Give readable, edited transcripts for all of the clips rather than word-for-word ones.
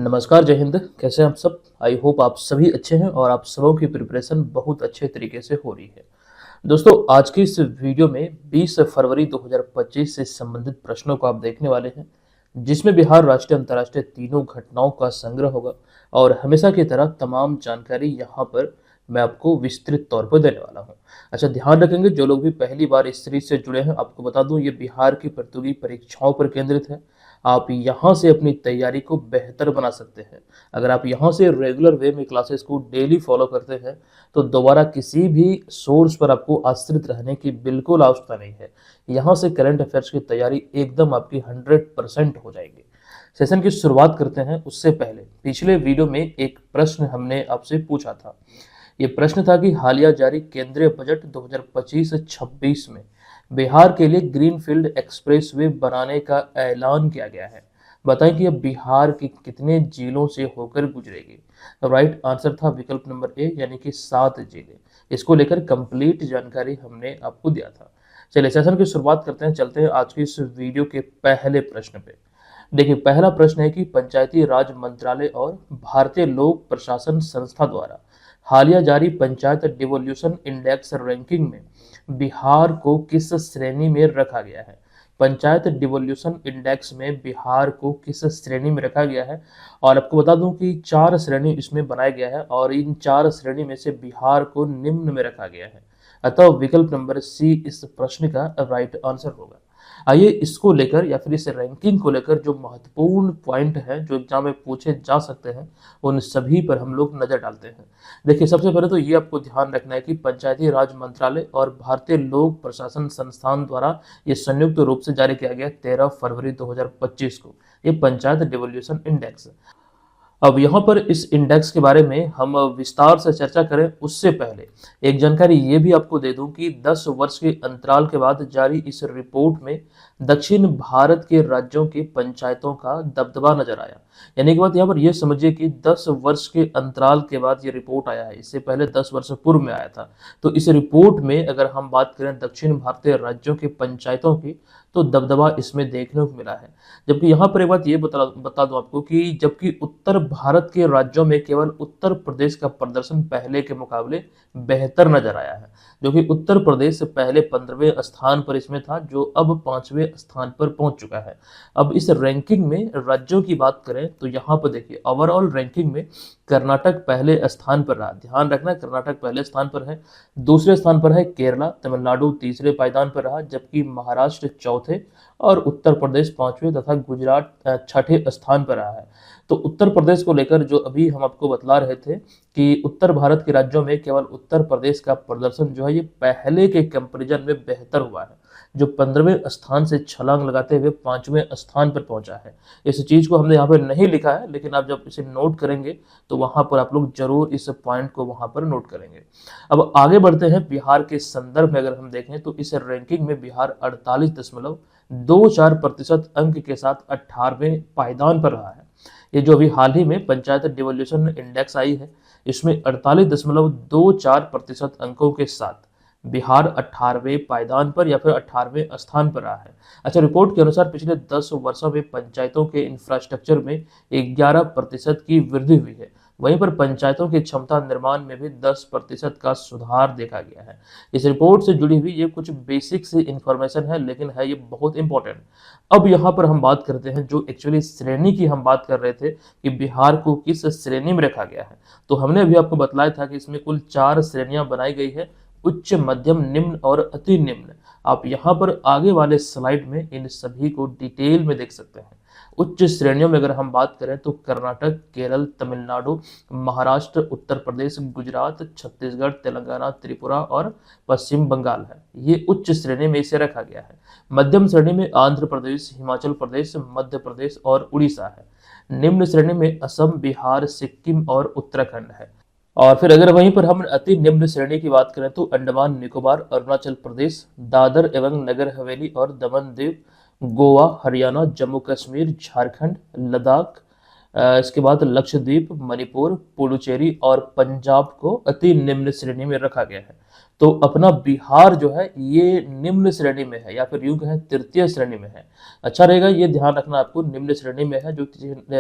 नमस्कार, जय हिंद। कैसे हैं आप सब? आई होप आप सभी अच्छे हैं और आप सबों की प्रिपरेशन बहुत अच्छे तरीके से हो रही है। दोस्तों, आज की इस वीडियो में 20 फरवरी 2025 से संबंधित प्रश्नों को आप देखने वाले हैं, जिसमें बिहार राष्ट्रीय अंतर्राष्ट्रीय तीनों घटनाओं का संग्रह होगा और हमेशा की तरह तमाम जानकारी यहाँ पर मैं आपको विस्तृत तौर पर देने वाला हूँ। अच्छा, ध्यान रखेंगे जो लोग भी पहली बार इस सीरीज से जुड़े हैं, आपको बता दूं ये बिहार की प्रतियोगी परीक्षाओं पर केंद्रित है। आप यहाँ से अपनी तैयारी को बेहतर बना सकते हैं। अगर आप यहाँ से रेगुलर वे में क्लासेस को डेली फॉलो करते हैं तो दोबारा किसी भी सोर्स पर आपको आश्रित रहने की बिल्कुल आवश्यकता नहीं है। यहाँ से करंट अफेयर्स की तैयारी एकदम आपकी 100% हो जाएगी। सेशन की शुरुआत करते हैं उससे पहले पिछले वीडियो में एक प्रश्न हमने आपसे पूछा था। ये प्रश्न था कि हालिया जारी केंद्रीय बजट 2025-26 में बिहार के लिए ग्रीनफील्ड एक्सप्रेसवे बनाने का ऐलान किया गया है। बताएं कि अब बिहार के कितने जिलों से होकर गुजरेगी। राइट आंसर था विकल्प नंबर ए, यानी कि 7 जिले। इसको लेकर कंप्लीट जानकारी हमने आपको दिया था। चलिए सेशन की शुरुआत करते हैं, चलते हैं आज की इस वीडियो के पहले प्रश्न पे। देखिए, पहला प्रश्न है कि पंचायती राज मंत्रालय और भारतीय लोक प्रशासन संस्था द्वारा हालिया जारी पंचायत डिवोल्यूशन इंडेक्स रैंकिंग में बिहार को किस श्रेणी में रखा गया है। पंचायत डिवोल्यूशन इंडेक्स में बिहार को किस श्रेणी में रखा गया है, और आपको बता दूं कि 4 श्रेणी इसमें बनाया गया है और इन 4 श्रेणी में से बिहार को निम्न में रखा गया है। अतः विकल्प नंबर सी इस प्रश्न का राइट आंसर होगा। आइए इसको लेकर या फिर इस रैंकिंग को लेकर जो महत्वपूर्ण पॉइंट है जो एग्जाम में पूछे जा सकते हैं, उन सभी पर हम लोग नजर डालते हैं। देखिए, सबसे पहले तो ये आपको ध्यान रखना है कि पंचायती राज मंत्रालय और भारतीय लोक प्रशासन संस्थान द्वारा ये संयुक्त रूप से जारी किया गया 13 फरवरी 2025 को ये पंचायत डिवोल्यूशन इंडेक्स। अब यहाँ पर इस इंडेक्स के बारे में हम विस्तार से चर्चा करें उससे पहले एक जानकारी ये भी आपको दे दूं कि 10 वर्ष के अंतराल के बाद जारी इस रिपोर्ट में दक्षिण भारत के राज्यों के पंचायतों का दबदबा नजर आया। यानी कि बात यहाँ पर यह समझिए कि 10 वर्ष के अंतराल के बाद ये रिपोर्ट आया है। इससे पहले 10 वर्ष पूर्व में आया था। तो इस रिपोर्ट में अगर हम बात करें दक्षिण भारतीय राज्यों के पंचायतों की, तो दबदबा इसमें देखने को मिला है। जबकि यहाँ पर एक बात ये बता दूं आपको कि जबकि उत्तर भारत के राज्यों में केवल उत्तर प्रदेश का प्रदर्शन पहले के मुकाबले बेहतर नजर आया है, जो कि उत्तर प्रदेश पहले 15वें स्थान पर इसमें था, जो अब 5वें स्थान पर पहुंच चुका है। अब इस रैंकिंग में राज्यों की बात करें तो यहाँ पर देखिए ओवरऑल रैंकिंग में कर्नाटक पहले स्थान पर रहा। ध्यान रखना, कर्नाटक पहले स्थान पर है। दूसरे स्थान पर है केरला, तमिलनाडु तीसरे पायदान पर रहा, जबकि महाराष्ट्र चौथे और उत्तर प्रदेश 5वें तथा गुजरात 6ठे स्थान पर रहा है। तो उत्तर प्रदेश को लेकर जो अभी हम आपको बतला रहे थे कि उत्तर भारत के राज्यों में केवल उत्तर प्रदेश का प्रदर्शन जो है ये पहले के कंपैरिजन में बेहतर हुआ है, जो 15वें स्थान से छलांग लगाते हुए 5वें स्थान पर पहुंचा है। इस चीज को हमने यहाँ पर नहीं लिखा है, लेकिन आप जब इसे नोट करेंगे तो वहां पर आप लोग जरूर इस पॉइंट को वहां पर नोट करेंगे। अब आगे बढ़ते हैं। बिहार के संदर्भ में अगर हम देखें तो इस रैंकिंग में बिहार 48.24% अंक के साथ 18वें पायदान पर रहा है। ये जो अभी हाल ही में पंचायत डिवोल्यूशन इंडेक्स आई है, इसमें 48.24% अंकों के साथ बिहार 18वें पायदान पर या फिर 18वें स्थान पर रहा है। अच्छा, रिपोर्ट के अनुसार पिछले 10 वर्षों में पंचायतों के इंफ्रास्ट्रक्चर में 11% की वृद्धि हुई है। वहीं पर पंचायतों की क्षमता निर्माण में भी 10% का सुधार देखा गया है। इस रिपोर्ट से जुड़ी हुई ये कुछ बेसिक सी इंफॉर्मेशन है, लेकिन है ये बहुत इंपॉर्टेंट। अब यहाँ पर हम बात करते हैं जो एक्चुअली श्रेणी की हम बात कर रहे थे कि बिहार को किस श्रेणी में रखा गया है। तो हमने अभी आपको बतलाया था कि इसमें कुल 4 श्रेणियां बनाई गई है, उच्च, मध्यम, निम्न और अति निम्न। आप यहाँ पर आगे वाले स्लाइड में इन सभी को डिटेल में देख सकते हैं। उच्च श्रेणियों में अगर हम बात करें तो कर्नाटक, केरल, तमिलनाडु, महाराष्ट्र, उत्तर प्रदेश, गुजरात, छत्तीसगढ़, तेलंगाना, त्रिपुरा और पश्चिम बंगाल है। ये उच्च श्रेणी में इसे रखा गया है। मध्यम श्रेणी में आंध्र प्रदेश, हिमाचल प्रदेश, मध्य प्रदेश और उड़ीसा है। निम्न श्रेणी में असम, बिहार, सिक्किम और उत्तराखंड है। और फिर अगर वहीं पर हम अति निम्न श्रेणी की बात करें तो अंडमान निकोबार, अरुणाचल प्रदेश, दादर एवं नगर हवेली और दमन दीव, गोवा, हरियाणा, जम्मू कश्मीर, झारखंड, लद्दाख, इसके बाद लक्षद्वीप, मणिपुर, पुडुचेरी और पंजाब को अति निम्न श्रेणी में रखा गया है। तो अपना बिहार जो है ये निम्न श्रेणी में है, या फिर यूं कहें तृतीय श्रेणी में है। अच्छा रहेगा ये ध्यान रखना आपको, निम्न श्रेणी में है, जो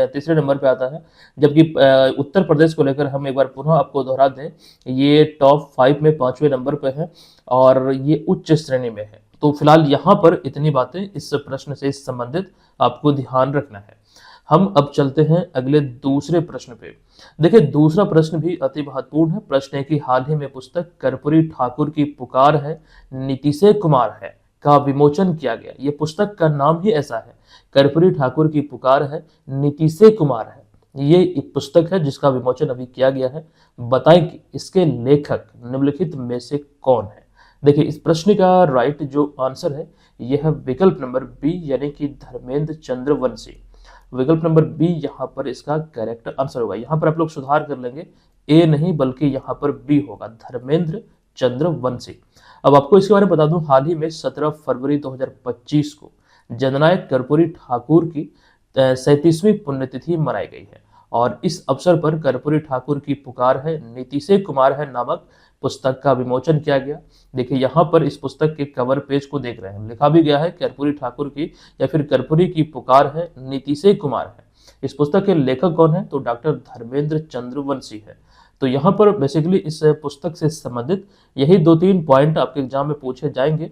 तीसरे नंबर पे आता है। जबकि उत्तर प्रदेश को लेकर हम एक बार पुनः आपको दोहरा दें, ये टॉप 5 में 5वें नंबर पे है और ये उच्च श्रेणी में है। तो फिलहाल यहाँ पर इतनी बातें इस प्रश्न से संबंधित आपको ध्यान रखना है। हम अब चलते हैं अगले दूसरे प्रश्न पे। देखिए दूसरा प्रश्न भी अति महत्वपूर्ण है। प्रश्न है कि हाल ही में पुस्तक कर्पूरी ठाकुर की पुकार है, नीतीशे कुमार है का विमोचन किया गया। ये पुस्तक का नाम ही ऐसा है, कर्पूरी ठाकुर की पुकार है, नीतीशे कुमार है। ये एक पुस्तक है जिसका विमोचन अभी किया गया है। बताएं कि इसके लेखक निम्नलिखित में से कौन है। देखिए इस प्रश्न का राइट जो आंसर है यह है विकल्प नंबर बी, यानी कि धर्मेंद्र चंद्रवंशी। विकल्प नंबर बी यहाँ पर इसका करेक्ट आंसर होगा। यहाँ पर आप लोग सुधार कर लेंगे, ए नहीं बल्कि यहाँ पर बी होगा, धर्मेंद्र चंद्रवंशी। अब आपको इसके बारे में बता दूं, हाल ही में 17 फरवरी 2025 को जननायक कर्पूरी ठाकुर की 37वीं पुण्यतिथि मनाई गई है और इस अवसर पर कर्पूरी ठाकुर की पुकार है, नीतीशे कुमार है नामक पुस्तक का विमोचन किया गया। देखिए यहाँ पर इस पुस्तक के कवर पेज को देख रहे हैं, लिखा भी गया है कर्पूरी ठाकुर की या फिर कर्पूरी की पुकार है, नीतीशे कुमार है। इस पुस्तक के लेखक कौन है, तो डॉक्टर धर्मेंद्र चंद्रवंशी है। तो यहाँ पर बेसिकली इस पुस्तक से संबंधित यही 2-3 पॉइंट आपके एग्जाम में पूछे जाएंगे,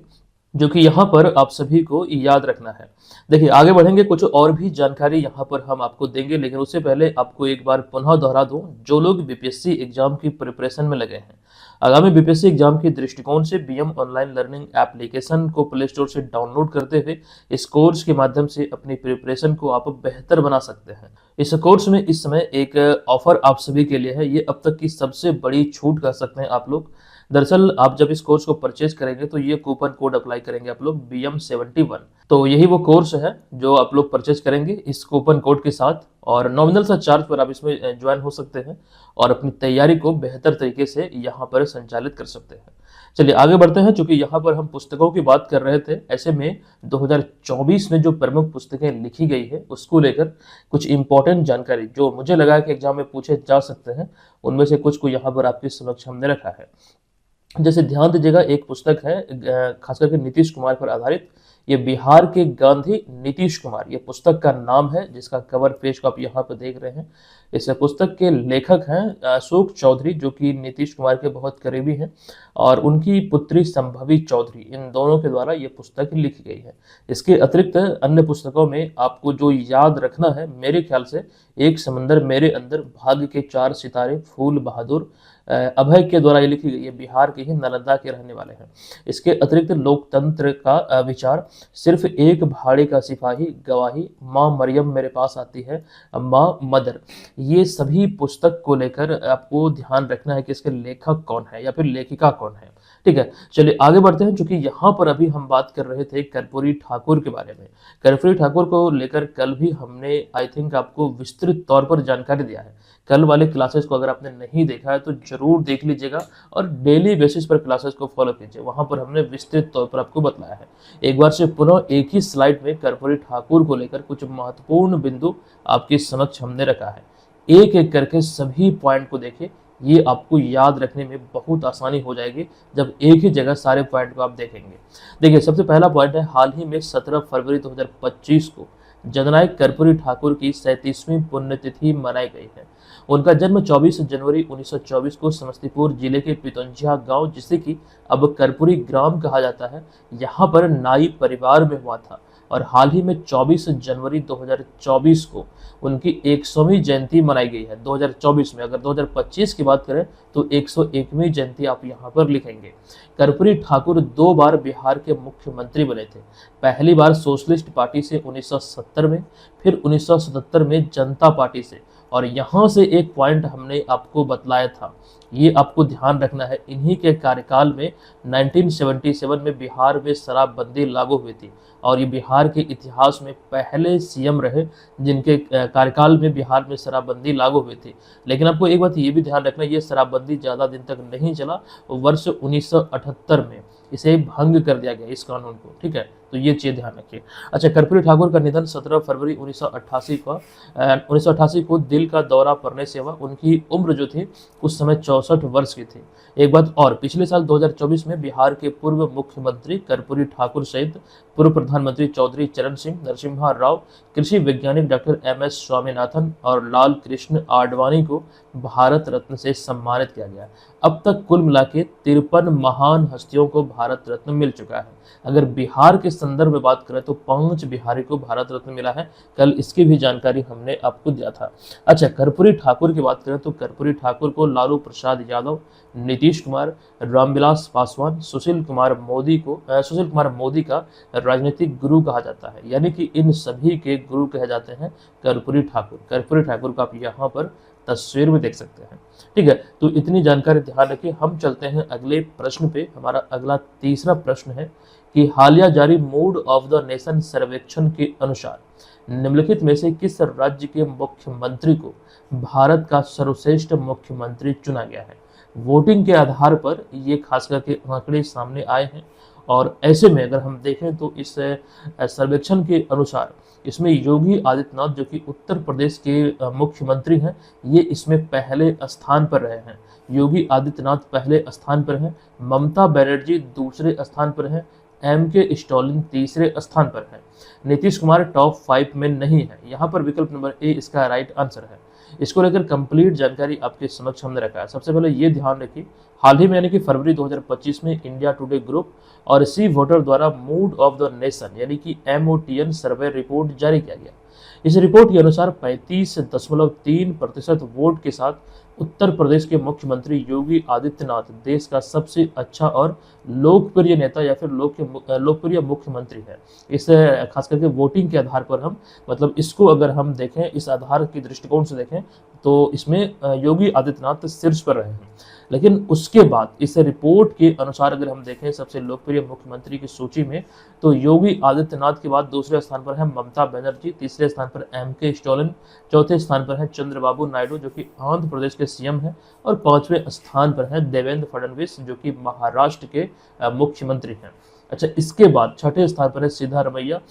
जो कि यहाँ पर आप सभी को याद रखना है। देखिए आगे बढ़ेंगे, कुछ और भी जानकारी यहाँ पर हम आपको देंगे, लेकिन उससे पहले आपको एक बार पुनः दोहरा दूं, जो लोग बीपीएससी एग्जाम की प्रिपरेशन में लगे हैं, आगामी बीपीएससी एग्जाम के दृष्टिकोण से बीएम ऑनलाइन लर्निंग एप्लीकेशन को प्ले स्टोर से डाउनलोड करते हुए इस कोर्स के माध्यम से अपनी प्रिपरेशन को आप बेहतर बना सकते हैं। इस कोर्स में इस समय एक ऑफर आप सभी के लिए है, ये अब तक की सबसे बड़ी छूट कह सकते हैं आप लोग। दरअसल आप जब इस कोर्स को परचेज करेंगे तो ये कूपन कोड अप्लाई करेंगे आप लोग BM71, तो यही वो कोर्स है जो आप लोग परचेज करेंगे इस कूपन कोड के साथ, और नॉमिनल सा चार्ज पर आप इसमें ज्वाइन हो सकते हैं और अपनी तैयारी को बेहतर तरीके से यहाँ पर संचालित कर सकते हैं। चलिए आगे बढ़ते हैं। चूंकि यहाँ पर हम पुस्तकों की बात कर रहे थे, ऐसे में 2024 में जो प्रमुख पुस्तकें लिखी गई है उसको लेकर कुछ इंपॉर्टेंट जानकारी जो मुझे लगा कि एग्जाम में पूछे जा सकते हैं, उनमें से कुछ को यहाँ पर आपके समक्ष हमने रखा है। जैसे ध्यान दीजिएगा, एक पुस्तक है खास करके नीतीश कुमार पर आधारित, ये बिहार के गांधी नीतीश कुमार, ये पुस्तक का नाम है, जिसका कवर पेज को आप यहाँ पर देख रहे हैं। इस पुस्तक के लेखक हैं अशोक चौधरी, जो कि नीतीश कुमार के बहुत करीबी हैं, और उनकी पुत्री संभवी चौधरी, इन दोनों के द्वारा ये पुस्तक लिखी गई है। इसके अतिरिक्त अन्य पुस्तकों में आपको जो याद रखना है, मेरे ख्याल से एक समंदर मेरे अंदर, भाग्य के 4 सितारे, फूल बहादुर अभय के द्वारा ये लिखी गई है, बिहार के ही नालंदा के रहने वाले हैं। इसके अतिरिक्त लोकतंत्र का विचार, सिर्फ एक भाड़े का सिपाही, गवाही, माँ मरियम मेरे पास आती है, माँ मदर, ये सभी पुस्तक को लेकर आपको ध्यान रखना है कि इसके लेखक कौन है या फिर लेखिका कौन है। ठीक है, चलिए आगे बढ़ते हैं। चूंकि यहाँ पर अभी हम बात कर रहे थे कर्पूरी ठाकुर के बारे में, कर्पूरी ठाकुर को लेकर कल भी हमने आई थिंक आपको विस्तृत तौर पर जानकारी दिया है। कल वाले क्लासेस को अगर आपने नहीं देखा है तो जरूर देख लीजिएगा और डेली बेसिस पर क्लासेस को फॉलो कीजिए, वहां पर हमने विस्तृत तौर पर आपको बताया है। एक बार से पुनः एक ही स्लाइड में कर्पूरी ठाकुर को लेकर कुछ महत्वपूर्ण बिंदु आपके समक्ष हमने रखा है। एक एक करके सभी पॉइंट को देखिए, ये आपको याद रखने में बहुत आसानी हो जाएगी जब एक ही जगह सारे पॉइंट को आप देखेंगे। देखिए सबसे पहला पॉइंट है, हाल ही में 17 फरवरी 2025 को जननायक कर्पूरी ठाकुर की 37वीं पुण्यतिथि मनाई गई है। उनका जन्म 24 जनवरी 1924 को समस्तीपुर जिले के पितौंझिया गांव, जिसे कि अब कर्पूरी ग्राम कहा जाता है, यहाँ पर नाई परिवार में हुआ था। और हाल ही में 24 जनवरी 2024 को उनकी 100वीं जयंती मनाई गई है 2024 में। अगर 2025 की बात करें तो 101वीं जयंती आप यहाँ पर लिखेंगे। कर्पूरी ठाकुर 2 बार बिहार के मुख्यमंत्री बने थे, पहली बार सोशलिस्ट पार्टी से 1970 में, फिर 1977 में जनता पार्टी से। और यहाँ से एक पॉइंट हमने आपको बतलाया था, ये आपको ध्यान रखना है, इन्हीं के कार्यकाल में 1977 में बिहार में शराबबंदी लागू हुई थी और ये बिहार के इतिहास में पहले सीएम रहे जिनके कार्यकाल में बिहार में शराबबंदी लागू हुई थी। लेकिन आपको एक बात ये भी ध्यान रखना, ये शराबबंदी ज़्यादा दिन तक नहीं चला, वर्ष 1978 में इसे भंग कर दिया गया इस कानून को, ठीक है, तो ये चीज़ ध्यान रखिए। अच्छा, कर्पूरी ठाकुर का निधन 17 फरवरी 1988 को दिल का दौरा पड़ने से हुआ। उनकी उम्र जो थी उस समय 64 वर्ष की थी। एक बात और, पिछले साल 2024 में बिहार के पूर्व मुख्यमंत्री कर्पूरी ठाकुर सहित पूर्व प्रधानमंत्री चौधरी चरण सिंह, नरसिम्हा राव, कृषि वैज्ञानिक डॉक्टर MS स्वामीनाथन और लाल कृष्ण आडवाणी को भारत रत्न से सम्मानित किया गया। अब तक कुल मिला के 53 महान हस्तियों को भारत रत्न मिल चुका है। अगर बिहार के संदर्भ में बात करें तो 5 बिहारी को भारत रत्न मिला है। कल इसकी भी जानकारी हमने आपको दिया था। अच्छा, कर्पूरी ठाकुर की बात करें तो कर्पूरी ठाकुर को लालू प्रसाद यादव, नीतीश कुमार, रामविलास पासवान, सुशील कुमार मोदी का राजनीतिक गुरु कहा जाता है। यानी कि इन सभी के गुरु कहे जाते हैं कर्पूरी ठाकुर। कर्पूरी ठाकुर को आप यहाँ पर तस्वीर में देख सकते हैं, ठीक है। तो इतनी जानकारी ध्यान रखिए। हम चलते हैं अगले प्रश्न पे। हमारा अगला तीसरा प्रश्न है कि हालिया जारी मूड ऑफ द नेशन सर्वेक्षण के अनुसार निम्नलिखित में से किस राज्य के मुख्यमंत्री को भारत का सर्वश्रेष्ठ मुख्यमंत्री चुना गया है। वोटिंग के आधार पर ये खास करके आंकड़े सामने आए हैं और ऐसे में अगर हम देखें तो इस सर्वेक्षण के अनुसार इसमें योगी आदित्यनाथ जो कि उत्तर प्रदेश के मुख्यमंत्री हैं, ये इसमें पहले स्थान पर रहे हैं। योगी आदित्यनाथ पहले स्थान पर हैं, ममता बनर्जी दूसरे स्थान पर हैं, MK स्टालिन तीसरे स्थान पर है, नीतीश कुमार टॉप 5 में नहीं है। यहाँ पर विकल्प नंबर ए इसका राइट आंसर है। इसको लेकर कंप्लीट जानकारी आपके समक्ष हमने रखा है। सबसे पहले ये ध्यान रखिए, हाल ही में यानी कि फरवरी 2025 में इंडिया टुडे ग्रुप और सी वोटर द्वारा मूड ऑफ द नेशन यानी कि MOTN सर्वे रिपोर्ट जारी किया गया। इस रिपोर्ट के अनुसार 35.3% वोट के साथ उत्तर प्रदेश के मुख्यमंत्री योगी आदित्यनाथ देश का सबसे अच्छा और लोकप्रिय नेता या फिर लोकप्रिय मुख्यमंत्री है। इस खास करके वोटिंग के आधार पर हम मतलब इसको अगर हम देखें, इस आधार की दृष्टिकोण से देखें तो इसमें योगी आदित्यनाथ शीर्ष पर रहे हैं। लेकिन उसके बाद इस रिपोर्ट के अनुसार अगर हम देखें सबसे लोकप्रिय मुख्यमंत्री की सूची में तो योगी आदित्यनाथ के बाद दूसरे स्थान पर है ममता बनर्जी, तीसरे स्थान पर MK स्टालिन, चौथे स्थान पर है चंद्रबाबू नायडू जो कि आंध्र प्रदेश के CM हैं और 5वें स्थान पर है देवेंद्र फडणवीस जो कि महाराष्ट्र के मुख्यमंत्री हैं। अच्छा, इसके बाद छठे स्थान पर है सिद्धारमैया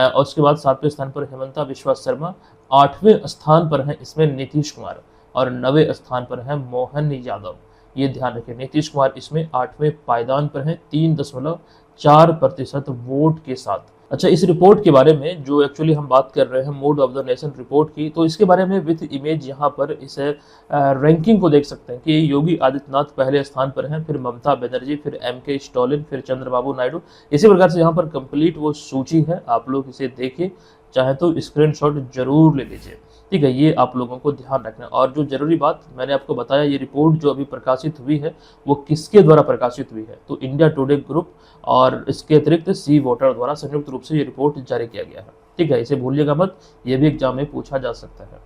और उसके बाद 7वें स्थान पर हेमंता बिस्वा शर्मा, 8वें स्थान पर है इसमें नीतीश कुमार और 9वें स्थान पर है मोहन यादव। ये ध्यान रखें, नीतीश कुमार इसमें 8वें पायदान पर है 3.4% वोट के साथ। अच्छा, इस रिपोर्ट के बारे में जो एक्चुअली हम बात कर रहे हैं mood off the nation report की, तो इसके बारे में विथ इमेज यहाँ पर इस रैंकिंग को देख सकते हैं कि योगी आदित्यनाथ पहले स्थान पर हैं, फिर ममता बनर्जी, फिर MK स्टालिन, फिर चंद्रबाबू नायडू। इसी प्रकार से यहाँ पर कंप्लीट वो सूची है, आप लोग इसे देखिए, चाहे तो स्क्रीनशॉट जरूर ले लीजिए, ठीक है। ये आप लोगों को ध्यान रखना। और जो जरूरी बात मैंने आपको बताया, ये रिपोर्ट जो अभी प्रकाशित हुई है वो किसके द्वारा प्रकाशित हुई है, तो इंडिया टुडे ग्रुप और इसके अतिरिक्त सी वोटर द्वारा संयुक्त रूप से ये रिपोर्ट जारी किया गया है, ठीक है। इसे भूलिएगा मत, ये भी एग्जाम में पूछा जा सकता है।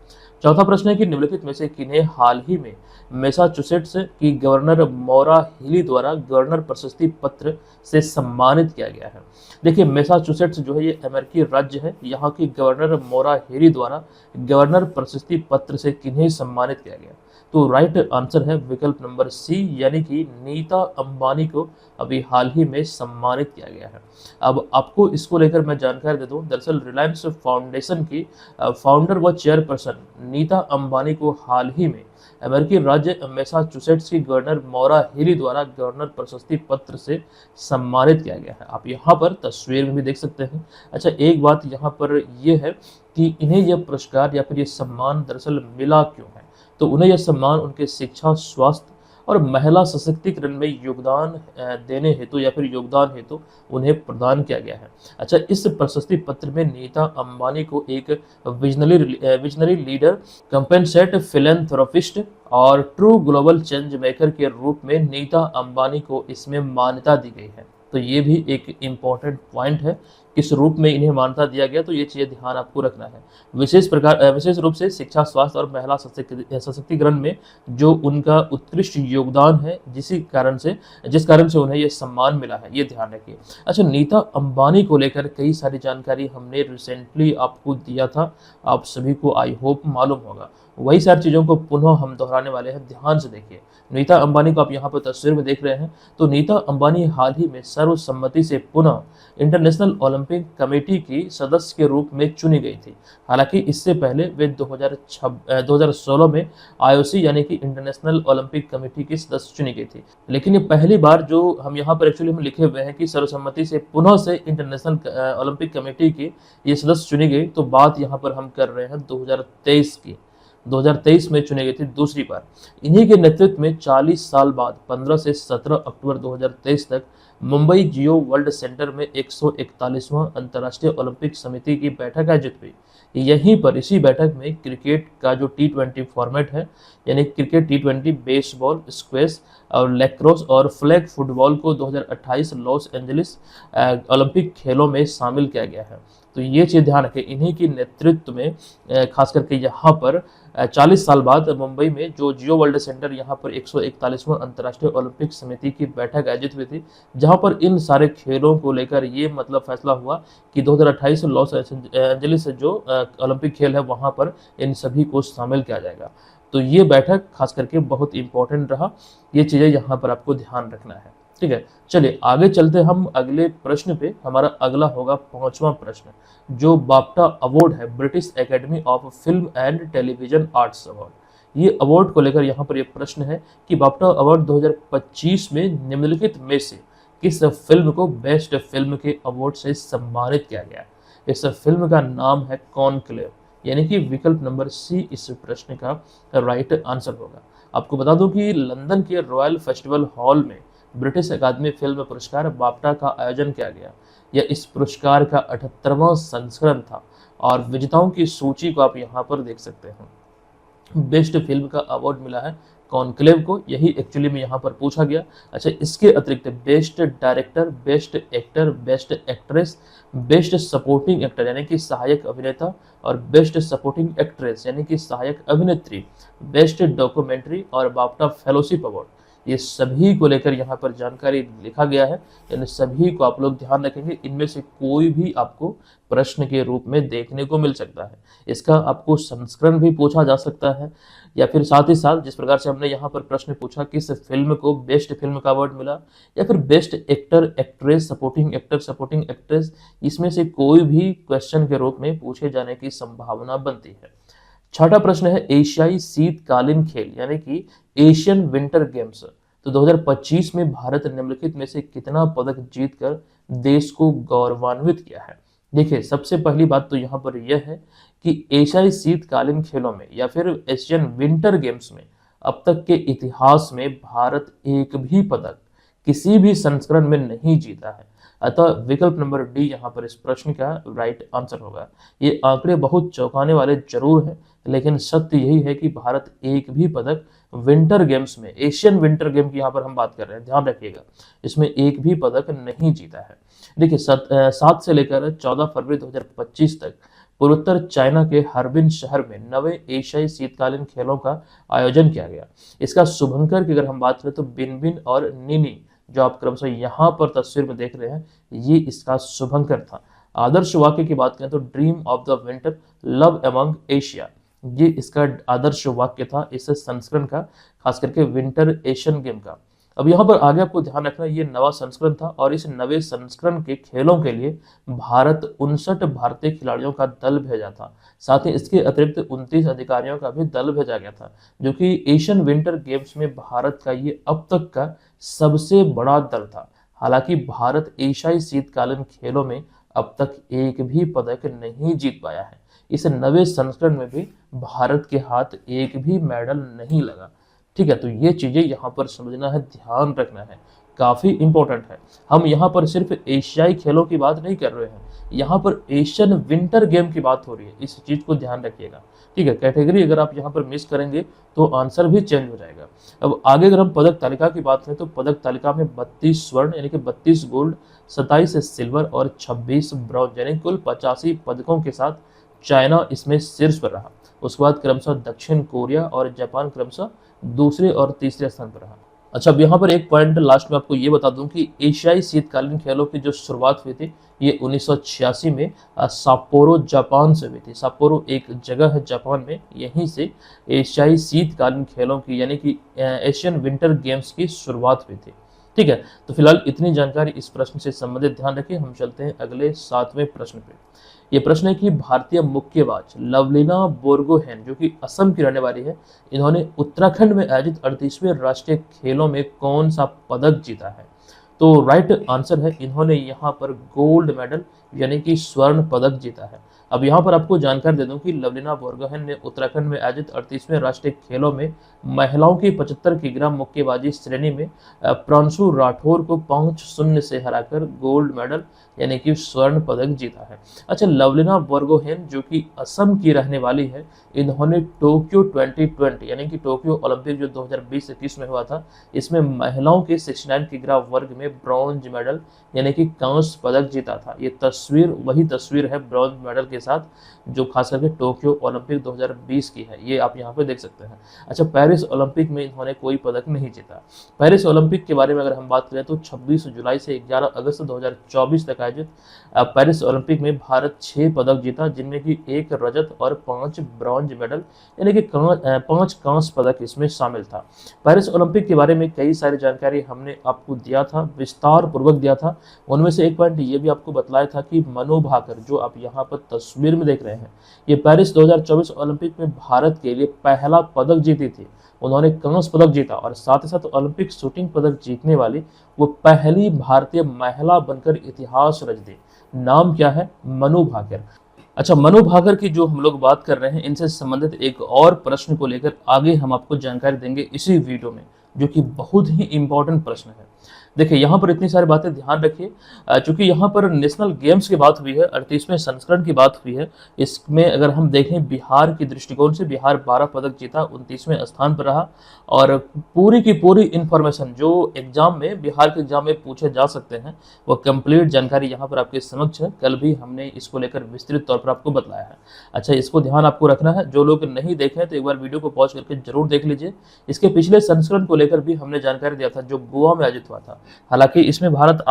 चौथा प्रश्न है कि निम्नलिखित में से किन्हें हाल ही में मैसाचुसेट्स की गवर्नर मौरा हिली द्वारा गवर्नर प्रशस्ति पत्र से सम्मानित किया गया है। देखिए, मैसाचुसेट्स जो है ये अमेरिकी राज्य है। यहाँ की गवर्नर मौरा हिली द्वारा गवर्नर प्रशस्ति पत्र से किन्हें सम्मानित किया गया, तो राइट आंसर है विकल्प नंबर C यानी कि नीता अंबानी को अभी हाल ही में सम्मानित किया गया है। अब आपको इसको लेकर मैं जानकारी दे दूं, दरअसल रिलायंस फाउंडेशन की फाउंडर व चेयरपर्सन नीता अंबानी को हाल ही में अमेरिकी राज्य मैसाचुसेट्स की गवर्नर मौरा हिली द्वारा गवर्नर प्रशस्ति पत्र से सम्मानित किया गया है। आप यहाँ पर तस्वीर में भी देख सकते हैं। अच्छा, एक बात यहाँ पर यह है कि इन्हें यह पुरस्कार या फिर ये सम्मान दरअसल मिला क्यों है, तो उन्हें यह सम्मान उनके शिक्षा, स्वास्थ्य और महिला सशक्तिकरण में योगदान देने हेतु या फिर योगदान हेतु उन्हें प्रदान किया गया है। अच्छा, इस प्रशस्ति पत्र में नीता अंबानी को एक विजनरी लीडर, कंपेंसेट फिलेंथ्रोपिस्ट और ट्रू ग्लोबल चेंज मेकर के रूप में नीता अंबानी को इसमें मान्यता दी गई है। तो ये भी एक इम्पॉर्टेंट पॉइंट है किस रूप में इन्हें मान्यता दिया गया, तो ये चीज़ें ध्यान आपको रखना है। विशेष रूप से शिक्षा, स्वास्थ्य और महिला सशक्तिकरण में जो उनका उत्कृष्ट योगदान है, जिस कारण से उन्हें ये सम्मान मिला है, ये ध्यान रखिए। अच्छा, नीता अंबानी को लेकर कई सारी जानकारी हमने रिसेंटली आपको दिया था, आप सभी को आई होप मालूम होगा। वही सारी चीज़ों को पुनः हम दोहराने वाले हैं, ध्यान से देखिए। नीता अंबानी को आप यहाँ पर तस्वीर में देख रहे हैं, तो नीता अंबानी हाल ही में सर्वसम्मति से पुनः इंटरनेशनल ओलंपिक कमेटी की सदस्य के रूप में चुनी गई थी। हालांकि इससे पहले वे 2016 में आईओसी यानी कि इंटरनेशनल ओलंपिक कमेटी की सदस्य चुनी गई थी। लेकिन ये पहली बार जो हम यहाँ पर एक्चुअली हम लिखे हुए हैं कि सर्वसम्मति से पुनः से इंटरनेशनल ओलंपिक कमेटी की ये सदस्य चुनी गई, तो बात यहाँ पर हम कर रहे हैं 2023 की। 2023 में चुनी गई थी दूसरी बार। इन्हीं के नेतृत्व में 40 साल बाद 15 से 17 अक्टूबर 2023 तक मुंबई जियो वर्ल्ड सेंटर में 141वां अंतर्राष्ट्रीय ओलंपिक समिति की बैठक आयोजित हुई। यहीं पर इसी बैठक में क्रिकेट का जो T20 फॉर्मेट है, यानी क्रिकेट T20, बेसबॉल, स्क्वैश और लैक्रोस और फ्लैग फुटबॉल को 2028 लॉस एंजलिस ओलंपिक खेलों में शामिल किया गया है। तो ये चीज़ ध्यान रखें, इन्हीं की नेतृत्व में खास करके यहाँ पर 40 साल बाद मुंबई में जो जियो वर्ल्ड सेंटर, यहाँ पर 141वां अंतर्राष्ट्रीय ओलंपिक समिति की बैठक आयोजित हुई थी, जहाँ पर इन सारे खेलों को लेकर ये मतलब फैसला हुआ कि 2028 लॉस एंजलिस जो ओलंपिक खेल है, वहाँ पर इन सभी को शामिल किया जाएगा। तो ये बैठक खास करके बहुत इंपॉर्टेंट रहा, ये चीज़ें यहाँ पर आपको ध्यान रखना है। ठीक है, चलिए आगे चलते हम अगले प्रश्न पे। हमारा अगला होगा 5वां प्रश्न, जो बाफ्टा अवार्ड है, British academy of film and television arts award. ये अवार्ड को लेकर यहाँ पर ये प्रश्न है कि बाफ्टा अवार्ड 2025 में निम्नलिखित में से किस फिल्म को बेस्ट फिल्म के अवार्ड से सम्मानित किया गया। इस फिल्म का नाम है कॉन्क्लेव, यानी कि विकल्प नंबर सी इस प्रश्न का राइट आंसर होगा। आपको बता दूं कि लंदन के रॉयल फेस्टिवल हॉल में ब्रिटिश अकादमी फिल्म पुरस्कार बाफ्टा का आयोजन किया गया। यह इस पुरस्कार का 78वां संस्करण था और विजेताओं की सूची को आप यहाँ पर देख सकते हैं। बेस्ट फिल्म का अवार्ड मिला है कॉन्क्लेव को, यही एक्चुअली में यहाँ पर पूछा गया। अच्छा, इसके अतिरिक्त best director, best actor, best actress, best supporting actor यानी कि सहायक अभिनेता और बेस्ट सपोर्टिंग एक्ट्रेस यानी कि सहायक अभिनेत्री, बेस्ट डॉक्यूमेंट्री और बाफ्टा फेलोशिप अवार्ड, ये सभी को लेकर यहाँ पर जानकारी लिखा गया है। यानी सभी को आप लोग ध्यान रखेंगे, इनमें से कोई भी आपको प्रश्न के रूप में देखने को मिल सकता है। इसका आपको संस्करण भी पूछा जा सकता है, या फिर साथ ही साथ जिस प्रकार से हमने यहाँ पर प्रश्न पूछा किस फिल्म को बेस्ट फिल्म का अवार्ड मिला, या फिर best actor, actress, supporting actor, supporting actress, इसमें से कोई भी क्वेश्चन के रूप में पूछे जाने की संभावना बनती है। 6वां प्रश्न है एशियाई शीतकालीन खेल यानी कि एशियन विंटर गेम्स, तो 2025 में भारत निम्नलिखित में से कितना पदक जीतकर देश को गौरवान्वित किया है। देखिए, सबसे पहली बात तो यहाँ पर यह है कि एशियाई शीतकालीन खेलों में या फिर एशियन विंटर गेम्स में अब तक के इतिहास में भारत एक भी पदक किसी भी संस्करण में नहीं जीता है। अतः विकल्प नंबर डी यहाँ पर इस प्रश्न का राइट आंसर होगा। ये आंकड़े बहुत चौंकाने वाले जरूर हैं, लेकिन सत्य यही है कि भारत एक भी पदक विंटर गेम्स में, एशियन विंटर गेम की यहाँ पर हम बात कर रहे हैं, ध्यान रखिएगा, इसमें एक भी पदक नहीं जीता है। देखिए, 7 से लेकर 14 फरवरी 2025 तक पूर्वोत्तर चाइना के हार्बिन शहर में 9वें एशियाई शीतकालीन खेलों का आयोजन किया गया। इसका शुभंकर की अगर हम बात करें तो बिनबिन और निनी, जो आप क्रमशः यहाँ पर तस्वीर में देख रहे हैं, ये इसका शुभंकर था। आदर्श वाक्य की बात करें तो dream of the winter, love among Asia, ये इसका आदर्श वाक्य था इस संस्करण का, खास करके विंटर एशियन गेम का। अब यहाँ पर आगे आपको ध्यान रखना, ये नवा संस्करण था और इस नवे संस्करण के खेलों के लिए भारत 59 भारतीय खिलाड़ियों का दल भेजा था। साथ ही इसके अतिरिक्त 29 अधिकारियों का भी दल भेजा गया था, जो कि एशियन विंटर गेम्स में भारत का ये अब तक का सबसे बड़ा दल था। हालांकि भारत एशियाई शीतकालीन खेलों में अब तक एक भी पदक नहीं जीत पाया है। इस नवे संस्करण में भी भारत के हाथ एक भी मेडल नहीं लगा। ठीक है, तो ये चीजें यहाँ पर समझना है, ध्यान रखना है। काफ़ी इंपॉर्टेंट है। हम यहाँ पर सिर्फ एशियाई खेलों की बात नहीं कर रहे हैं, यहाँ पर एशियन विंटर गेम की बात हो रही है, इस चीज़ को ध्यान रखिएगा। ठीक है, कैटेगरी अगर आप यहाँ पर मिस करेंगे तो आंसर भी चेंज हो जाएगा। अब आगे अगर हम पदक तालिका की बात करें तो पदक तालिका में 32 स्वर्ण यानी कि 32 गोल्ड, 27 सिल्वर और 26 ब्रॉन्ज यानी कुल 85 पदकों के साथ चाइना इसमें शीर्ष पर रहा। उसके बाद क्रमशः दक्षिण कोरिया और जापान क्रमशः दूसरे और तीसरे स्थान पर रहा। अच्छा, अब यहाँ पर एक पॉइंट लास्ट में आपको ये बता दूं कि एशियाई शीतकालीन खेलों की जो शुरुआत हुई थी ये 1986 में साप्पोरो जापान से हुई थी। साप्पोरो एक जगह है जापान में, यहीं से एशियाई शीतकालीन खेलों की यानी कि एशियन विंटर गेम्स की शुरुआत हुई थी। ठीक है, तो फिलहाल इतनी जानकारी इस प्रश्न से संबंधित ध्यान रखिए। हम चलते हैं अगले 7वें प्रश्न पे। ये प्रश्न है कि भारतीय मुक्केबाज लवलीना बोरगोहेन जो कि असम की रहने वाली है, इन्होंने उत्तराखंड में आयोजित 38वें राष्ट्रीय खेलों में कौन सा पदक जीता है? तो राइट आंसर है, इन्होंने यहाँ पर गोल्ड मेडल यानी कि स्वर्ण पदक जीता है। अब यहाँ पर आपको जानकारी दे दूं कि लवलीना बोरगोहेन ने उत्तराखंड में आयोजित 38वें राष्ट्रीय खेलों में महिलाओं की 75 किलोग्राम मुक्केबाजी श्रेणी में प्रांशु राठौर को 5-0 से हराकर गोल्ड मेडल यानी कि स्वर्ण पदक जीता है। अच्छा, लवलीना बोरगोहेन जो कि असम की रहने वाली है, इन्होंने टोक्यो 2020 यानी कि टोक्यो ओलंपिक जो 2020-21 में हुआ था, इसमें महिलाओं के 69 किलोग्राम वर्ग में ब्रॉन्ज मेडल यानी कि कांस्य पदक जीता था। ये तस्वीर वही तस्वीर है ब्रॉन्ज मेडल के साथ जो खास करके टोक्यो ओलंपिक 2020 की है, ये आप यहाँ पे देख सकते हैं। अच्छा, पेरिस ओलंपिक में इन्होंने कोई पदक नहीं जीता। पेरिस ओलंपिक के बारे में अगर हम बात करें तो 26 जुलाई से 11 अगस्त 2024 तक आयोजित पेरिस ओलंपिक में भारत 6 पदक जीता, जिनमें कि 1 रजत और 5 ब्रॉन्ज मेडल यानी कि 5 कांस्य पदक इसमें शामिल था। पेरिस ओलंपिक के बारे में कई सारी जानकारी हमने आपको दिया था, विस्तार पूर्वक दिया था। उनमें से एक पॉइंट ये भी आपको बतलाया था कि मनु भाकर जो आप यहाँ पर तस्वीर में देख रहे हैं, ये पेरिस 2024 ओलंपिक में भारत के लिए पहला पदक जीती थी। उन्होंने कांस्य पदक जीता और साथ ही साथ ओलंपिक शूटिंग पदक जीतने वाली वो पहली भारतीय महिला बनकर इतिहास रच दी। नाम क्या है? मनु भाकर। अच्छा, मनु भाकर की जो हम लोग बात कर रहे हैं, इनसे संबंधित एक और प्रश्न को लेकर आगे हम आपको जानकारी देंगे इसी वीडियो में, जो कि बहुत ही इंपॉर्टेंट प्रश्न है। देखिए, यहाँ पर इतनी सारी बातें ध्यान रखिए, चूंकि यहाँ पर नेशनल गेम्स की बात हुई है, 38वें संस्करण की बात हुई है। इसमें अगर हम देखें बिहार की दृष्टिकोण से, बिहार 12 पदक जीता, 29वें स्थान पर रहा। और पूरी की पूरी इंफॉर्मेशन जो एग्जाम में, बिहार के एग्जाम में पूछे जा सकते हैं, वो कंप्लीट जानकारी यहाँ पर आपके समक्ष है। कल भी हमने इसको लेकर विस्तृत तौर पर आपको बताया है। अच्छा, इसको ध्यान आपको रखना है। जो लोग नहीं देखें तो एक बार वीडियो को पॉज करके जरूर देख लीजिए। इसके पिछले संस्करण को लेकर भी हमने जानकारी दिया था जो गोवा में आयोजित हुआ था। हालांकि इसमें भारत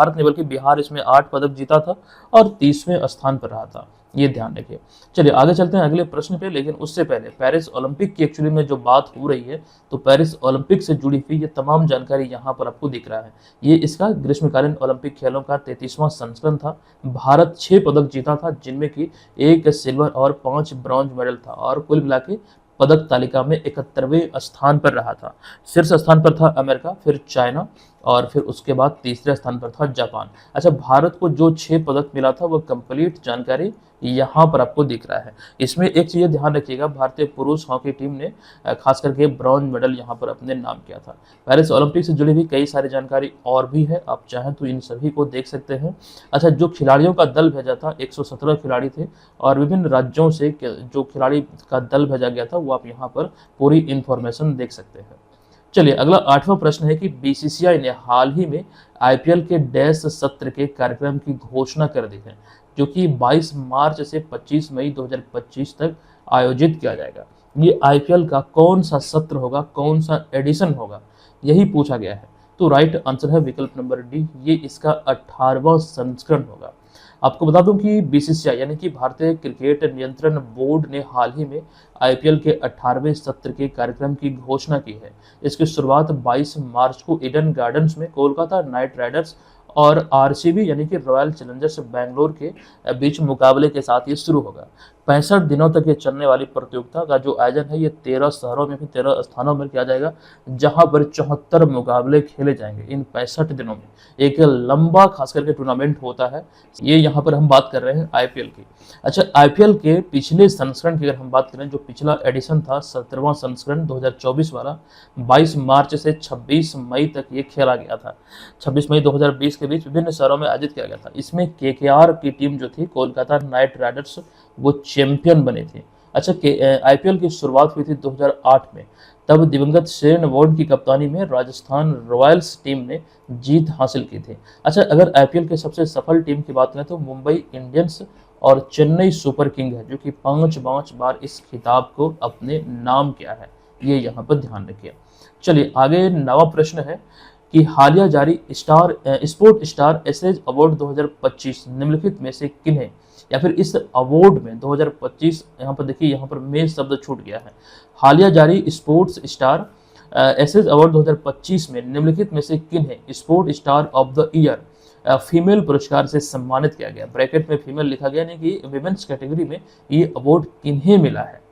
नहीं बल्कि बिहार इसमें 8 पदक जीता था और 30वें स्थान पर रहा था, ये ध्यान रखिए। चलिए आगे चलते हैं अगले प्रश्न पे, लेकिन उससे पहले पेरिस ओलंपिक की एक्चुअली में जो बात हो रही है, तो पेरिस ओलंपिक से जुड़ी हुई ये तमाम जानकारी यहाँ पर आपको दिख रहा है। ये इसका ग्रीष्मकालीन ओलंपिक खेलों का 33वां संस्करण था। भारत 6 पदक जीता था, जिनमें की 1 सिल्वर और 5 ब्रॉन्ज मेडल था, और कुल मिला के पदक तालिका में 71वें स्थान पर रहा था। शीर्ष स्थान पर था अमेरिका, फिर चाइना, और फिर उसके बाद तीसरे स्थान पर था जापान। अच्छा, भारत को जो 6 पदक मिला था वो कंप्लीट जानकारी यहाँ पर आपको दिख रहा है। इसमें एक चीज़ ध्यान रखिएगा, भारतीय पुरुष हॉकी टीम ने खास करके ब्रॉन्ज मेडल यहाँ पर अपने नाम किया था। पेरिस ओलंपिक से जुड़ी हुई कई सारी जानकारी और भी है, आप चाहें तो इन सभी को देख सकते हैं। अच्छा, जो खिलाड़ियों का दल भेजा था, 117 खिलाड़ी थे, और विभिन्न राज्यों से जो खिलाड़ी का दल भेजा गया था वो आप यहाँ पर पूरी इंफॉर्मेशन देख सकते हैं। चलिए अगला 8वां प्रश्न है कि बीसीसीआई ने हाल ही में आईपीएल के डैश सत्र के कार्यक्रम की घोषणा कर दी है, जो कि 22 मार्च से 25 मई 2025 तक आयोजित किया जाएगा। ये आईपीएल का कौन सा सत्र होगा, कौन सा एडिशन होगा, यही पूछा गया है। तो राइट आंसर है विकल्प नंबर डी, ये इसका 18वां संस्करण होगा। आपको बता दूं कि बीसीसीआई यानी कि भारतीय क्रिकेट नियंत्रण बोर्ड ने हाल ही में आईपीएल के 18वें सत्र के कार्यक्रम की घोषणा की है। इसकी शुरुआत 22 मार्च को ईडन गार्डन्स में कोलकाता नाइट राइडर्स और आरसीबी यानी कि रॉयल चैलेंजर्स बैंगलोर के बीच मुकाबले के साथ ये शुरू होगा। 65 दिनों तक ये चलने वाली प्रतियोगिता का जो आयोजन है ये 13 शहरों में, फिर 13 स्थानों में किया जाएगा, जहां पर 74 मुकाबले खेले जाएंगे इन 65 दिनों में। एक लंबा खास करके टूर्नामेंट होता है ये। यहाँ पर हम बात कर रहे हैं आईपीएल की। अच्छा, आईपीएल के पिछले संस्करण की अगर हम बात करें, जो पिछला एडिशन था 17वां संस्करण 2024 वाला, 22 मार्च से 26 मई तक ये खेला गया था। 26 मई 2020 के बीच विभिन्न शहरों में आयोजित किया गया था। इसमें केकेआर की टीम जो थी, कोलकाता नाइट राइडर्स, वो चैंपियन बनी थी। अच्छा, आईपीएल की शुरुआत हुई थी 2008 में। तब दिवंगत शेन वॉर्न की कप्तानी में राजस्थान रॉयल्स टीम ने जीत हासिल की थी। अच्छा, अगर आईपीएल के सबसे सफल टीम की बात करें तो मुंबई इंडियंस और चेन्नई सुपर किंग है, जो कि 5 बार इस खिताब को अपने नाम किया है। ये यहाँ पर ध्यान रखिए। चलिए आगे, नवा प्रश्न है कि हालिया जारी स्पोर्ट स्टार एसेज अवार्ड 2025 निम्नलिखित में से किन्हें, या फिर इस अवार्ड में 2025, यहाँ पर देखिए, यहाँ पर में शब्द छूट गया है। हालिया जारी स्पोर्ट्स स्टार एसेज अवार्ड 2025 में निम्नलिखित में से किन्हें sport star of the year female पुरस्कार से सम्मानित किया गया। ब्रैकेट में फीमेल लिखा गया, नहीं कि विमेंस कैटेगरी में ये अवार्ड किन्हें मिला है।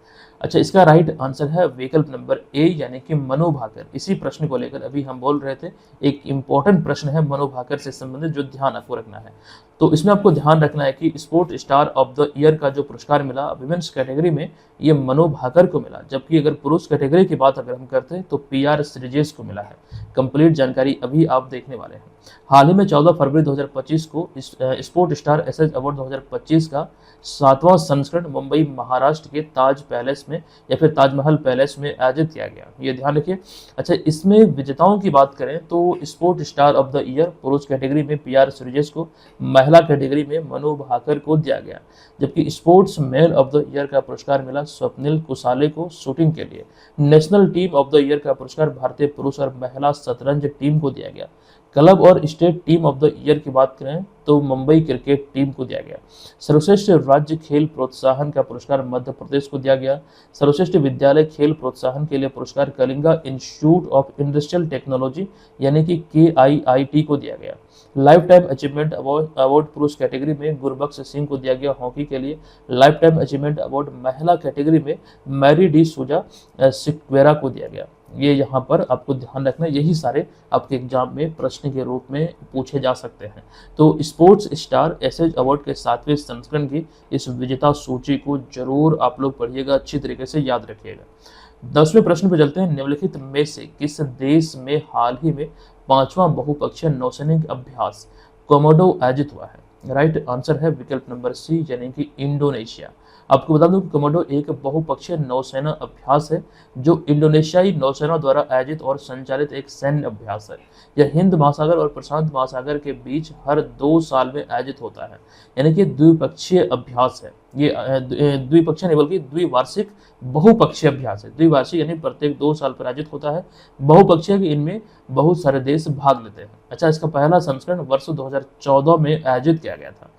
अच्छा, इसका राइट आंसर है विकल्प नंबर ए, यानी कि मनु भाकर। इसी प्रश्न को लेकर अभी हम बोल रहे थे, एक इंपॉर्टेंट प्रश्न है मनु भाकर से संबंधित, जो ध्यान आपको रखना है। तो इसमें आपको ध्यान रखना है कि sport star of the year का जो पुरस्कार मिला विमेंस कैटेगरी में, ये मनु भाकर को मिला। जबकि अगर पुरुष कैटेगरी की बात अगर हम करते हैं तो पीआर श्रीजेश को मिला है। कंप्लीट जानकारी अभी आप देखने वाले हैं। हाल ही में 14 फरवरी 2025 को स्पोर्ट स्टार एसेज अवार्ड 2025 का 7वां संस्करण मुंबई महाराष्ट्र के ताज पैलेस में, या फिर ताजमहल पैलेस में आयोजित किया गया। ये ध्यान रखिए। अच्छा, इसमें विजेताओं की बात करें तो sport star of the year पुरुष कैटेगरी में पीआर श्रीजेश को, महिला कैटेगरी में मनु भाकर को दिया गया। जबकि sports male of the year का पुरस्कार मिला स्वप्निल कुसाले को शूटिंग के लिए। National team of the year का पुरस्कार भारतीय पुरुष और महिला शतरंज टीम को दिया गया। क्लब और state team of the year की बात करें तो मुंबई क्रिकेट टीम को दिया गया। सर्वश्रेष्ठ राज्य खेल प्रोत्साहन का पुरस्कार मध्य प्रदेश को दिया गया। सर्वश्रेष्ठ विद्यालय खेल प्रोत्साहन के लिए पुरस्कार Kalinga institute of industrial technology यानी कि KIIT को दिया गया। लाइफ टाइम अचीवमेंट अवार्ड पुरुष कैटेगरी में गुरबख्श सिंह को दिया गया हॉकी के लिए। लाइफ टाइम अचीवमेंट अवार्ड महिला कैटेगरी में मैरी डी सूजा सिक्वेरा को दिया गया। ये यहाँ पर आपको ध्यान रखना, यही सारे आपके एग्जाम में प्रश्न के रूप में पूछे जा सकते हैं। तो स्पोर्ट्स स्टार एसेज अवार्ड के 7वें संस्करण की इस विजेता सूची को जरूर आप लोग पढ़िएगा, अच्छी तरीके से याद रखिएगा। 10वें प्रश्न पर चलते हैं। निम्नलिखित में से किस देश में हाल ही में 5वां बहुपक्षीय नौसैनिक अभ्यास कोमोडो आयोजित हुआ है? राइट आंसर है विकल्प नंबर सी, यानी कि इंडोनेशिया। आपको बता दूं कि कोमोडो एक बहुपक्षीय नौसेना अभ्यास है जो इंडोनेशियाई नौसेना द्वारा आयोजित और संचालित एक सैन्य अभ्यास है। यह हिंद महासागर और प्रशांत महासागर के बीच हर 2 साल में आयोजित होता है, यानी कि द्विपक्षीय अभ्यास है। ये द्विपक्षीय नहीं बल्कि द्विवार्षिक बहुपक्षीय अभ्यास है। द्विवार्षिक यानी प्रत्येक 2 साल पर आयोजित होता है। बहुपक्षीय कि इनमें बहुत सारे देश भाग लेते हैं। अच्छा, इसका पहला संस्करण वर्ष 2014 में आयोजित किया गया था।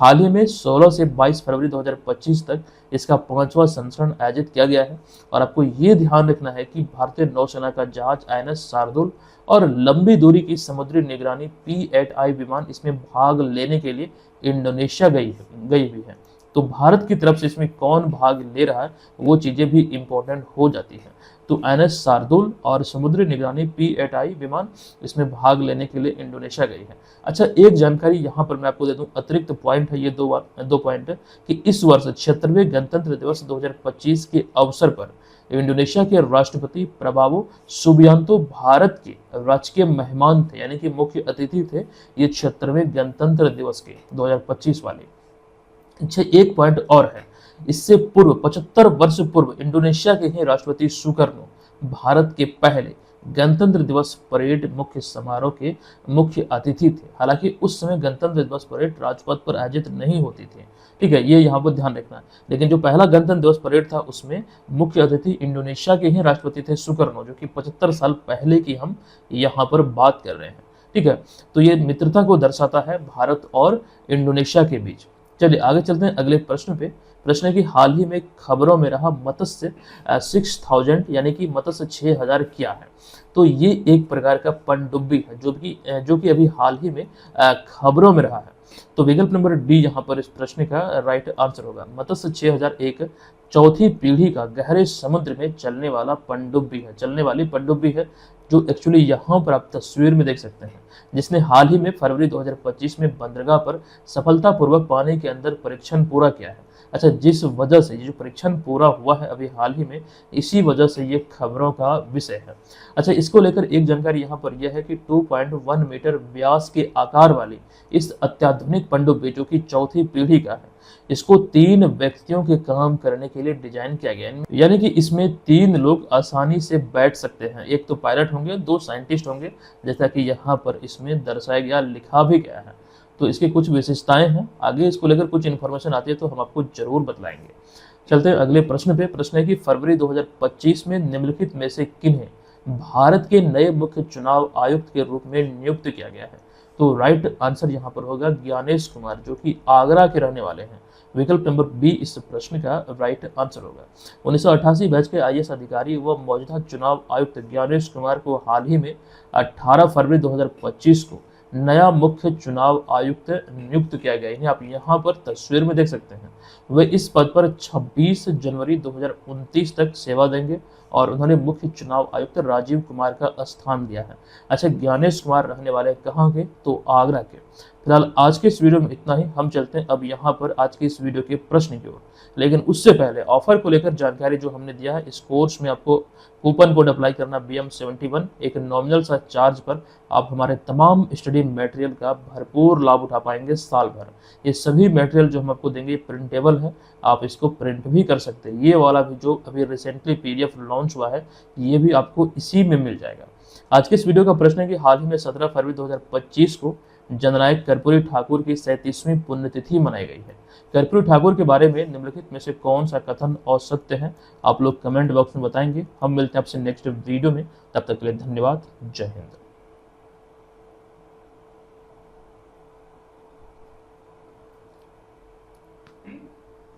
हाल ही में 16 से 22 फरवरी 2025 तक इसका 5वां संस्करण आयोजित किया गया है। और आपको ये ध्यान रखना है कि भारतीय नौसेना का जहाज INS शार्दुल और लंबी दूरी की समुद्री निगरानी P-8I विमान इसमें भाग लेने के लिए इंडोनेशिया गई हुई है। तो भारत की तरफ से इसमें कौन भाग ले रहा है वो चीज़ें भी इम्पोर्टेंट हो जाती हैं। तो INS शार्दुल और समुद्री निगरानी P-8I विमान इसमें भाग लेने के लिए इंडोनेशिया गई है। अच्छा, एक जानकारी यहाँ पर मैं आपको दे दूँ, अतिरिक्त पॉइंट है ये, दो पॉइंट है कि इस वर्ष 76वें गणतंत्र दिवस 2025 के अवसर पर इंडोनेशिया के राष्ट्रपति प्रबावो सुबियांतो भारत के राजकीय मेहमान थे, यानी कि मुख्य अतिथि थे ये 76वें गणतंत्र दिवस के 2025 वाले। अच्छा, एक पॉइंट और है, इससे पूर्व 75 वर्ष पूर्व इंडोनेशिया के ही राष्ट्रपति सुकर्नो भारत के पहले गणतंत्र दिवस परेड मुख्य समारोह के मुख्य अतिथि थे। हालांकि उस समय गणतंत्र दिवस परेड राजपथ पर आयोजित नहीं होती थी, ठीक है, ये यहाँ पर ध्यान रखना है। लेकिन जो पहला गणतंत्र दिवस परेड था उसमें मुख्य अतिथि इंडोनेशिया के ही राष्ट्रपति थे सुकर्नो, जो कि 75 साल पहले की हम यहाँ पर बात कर रहे हैं, ठीक है। तो ये मित्रता को दर्शाता है भारत और इंडोनेशिया के बीच। चलिए आगे चलते हैं अगले प्रश्न पे प्रश्न है कि हाल ही में खबरों में रहा मत्स्य 6000 यानी कि मत्स्य 6000 क्या है। तो ये एक प्रकार का पनडुब्बी है जो कि अभी हाल ही में खबरों में रहा है। तो विकल्प नंबर डी यहाँ पर इस प्रश्न का राइट आंसर होगा। मत्स्य 6000 एक चौथी पीढ़ी का गहरे समुद्र में चलने वाली पनडुब्बी है, जो एक्चुअली यहाँ पर आप तस्वीर में देख सकते हैं, जिसने हाल ही में फरवरी 2025 में बंदरगाह पर सफलतापूर्वक पानी के अंदर परीक्षण पूरा किया है। अच्छा, जिस वजह से ये जो परीक्षण पूरा हुआ है अभी हाल ही में, इसी वजह से ये खबरों का विषय है। अच्छा, इसको लेकर एक जानकारी यहाँ पर यह है कि 2.1 मीटर व्यास के आकार वाली इस अत्याधुनिक पनडुब्बी जो कि चौथी पीढ़ी का है, इसको 3 व्यक्तियों के काम करने के लिए डिजाइन किया गया है। यानी कि इसमें 3 लोग आसानी से बैठ सकते हैं। एक तो पायलट होंगे, 2 साइंटिस्ट होंगे, जैसा कि यहाँ पर इसमें दर्शाया गया, लिखा भी गया है। तो इसकी कुछ विशेषताएं हैं, आगे इसको लेकर कुछ इन्फॉर्मेशन आती है तो हम आपको जरूर बतलाएंगे। चलते हैं अगले प्रश्न पे। प्रश्न है कि फरवरी 2025 में निम्नलिखित में से किन्हें भारत के नए मुख्य चुनाव आयुक्त के रूप में नियुक्त किया गया है। तो राइट आंसर यहाँ पर होगा ज्ञानेश कुमार, जो कि आगरा के रहने वाले हैं। विकल्प नंबर बी इस प्रश्न का राइट आंसर होगा। 1988 बैच के आईएएस अधिकारी व मौजूदा चुनाव आयुक्त ज्ञानेश कुमार को हाल ही में 18 फरवरी 2025 को नया मुख्य चुनाव आयुक्त नियुक्त किया गया। इन्हें आप यहाँ पर तस्वीर में देख सकते हैं। वे इस पद पर 26 जनवरी 2029 तक सेवा देंगे और उन्होंने मुख्य चुनाव आयुक्त राजीव कुमार का स्थान लिया है। अच्छा, ज्ञानेश कुमार रहने वाले कहाँ के? तो आगरा के। फिलहाल आज के इस वीडियो में इतना ही। हम चलते हैं अब यहाँ पर आज के इस वीडियो के प्रश्न की ओर, लेकिन उससे पहले ऑफर को लेकर जानकारी जो हमने दिया है, इस कोर्स में आपको कूपन कोड अप्लाई करना BM71, एक नॉमिनल सा चार्ज पर आप हमारे तमाम स्टडी मटेरियल का भरपूर लाभ उठा पाएंगे साल भर। ये सभी मटेरियल जो हम आपको देंगे प्रिंटेबल है, आप इसको प्रिंट भी कर सकते हैं। ये वाला भी जो अभी रिसेंटली PDF लॉन्च हुआ है, ये भी आपको इसी में मिल जाएगा। आज के इस वीडियो का प्रश्न है कि हाल ही में 17 फरवरी 2025 को जननायक कर्पूरी ठाकुर की 37वीं पुण्यतिथि मनाई गई है। कर्पूरी ठाकुर के बारे में निम्नलिखित में से कौन सा कथन असत्य है? आप लोग कमेंट बॉक्स में बताएंगे। हम मिलते हैं आपसे नेक्स्ट वीडियो में, तब तक के लिए धन्यवाद। जय हिंद।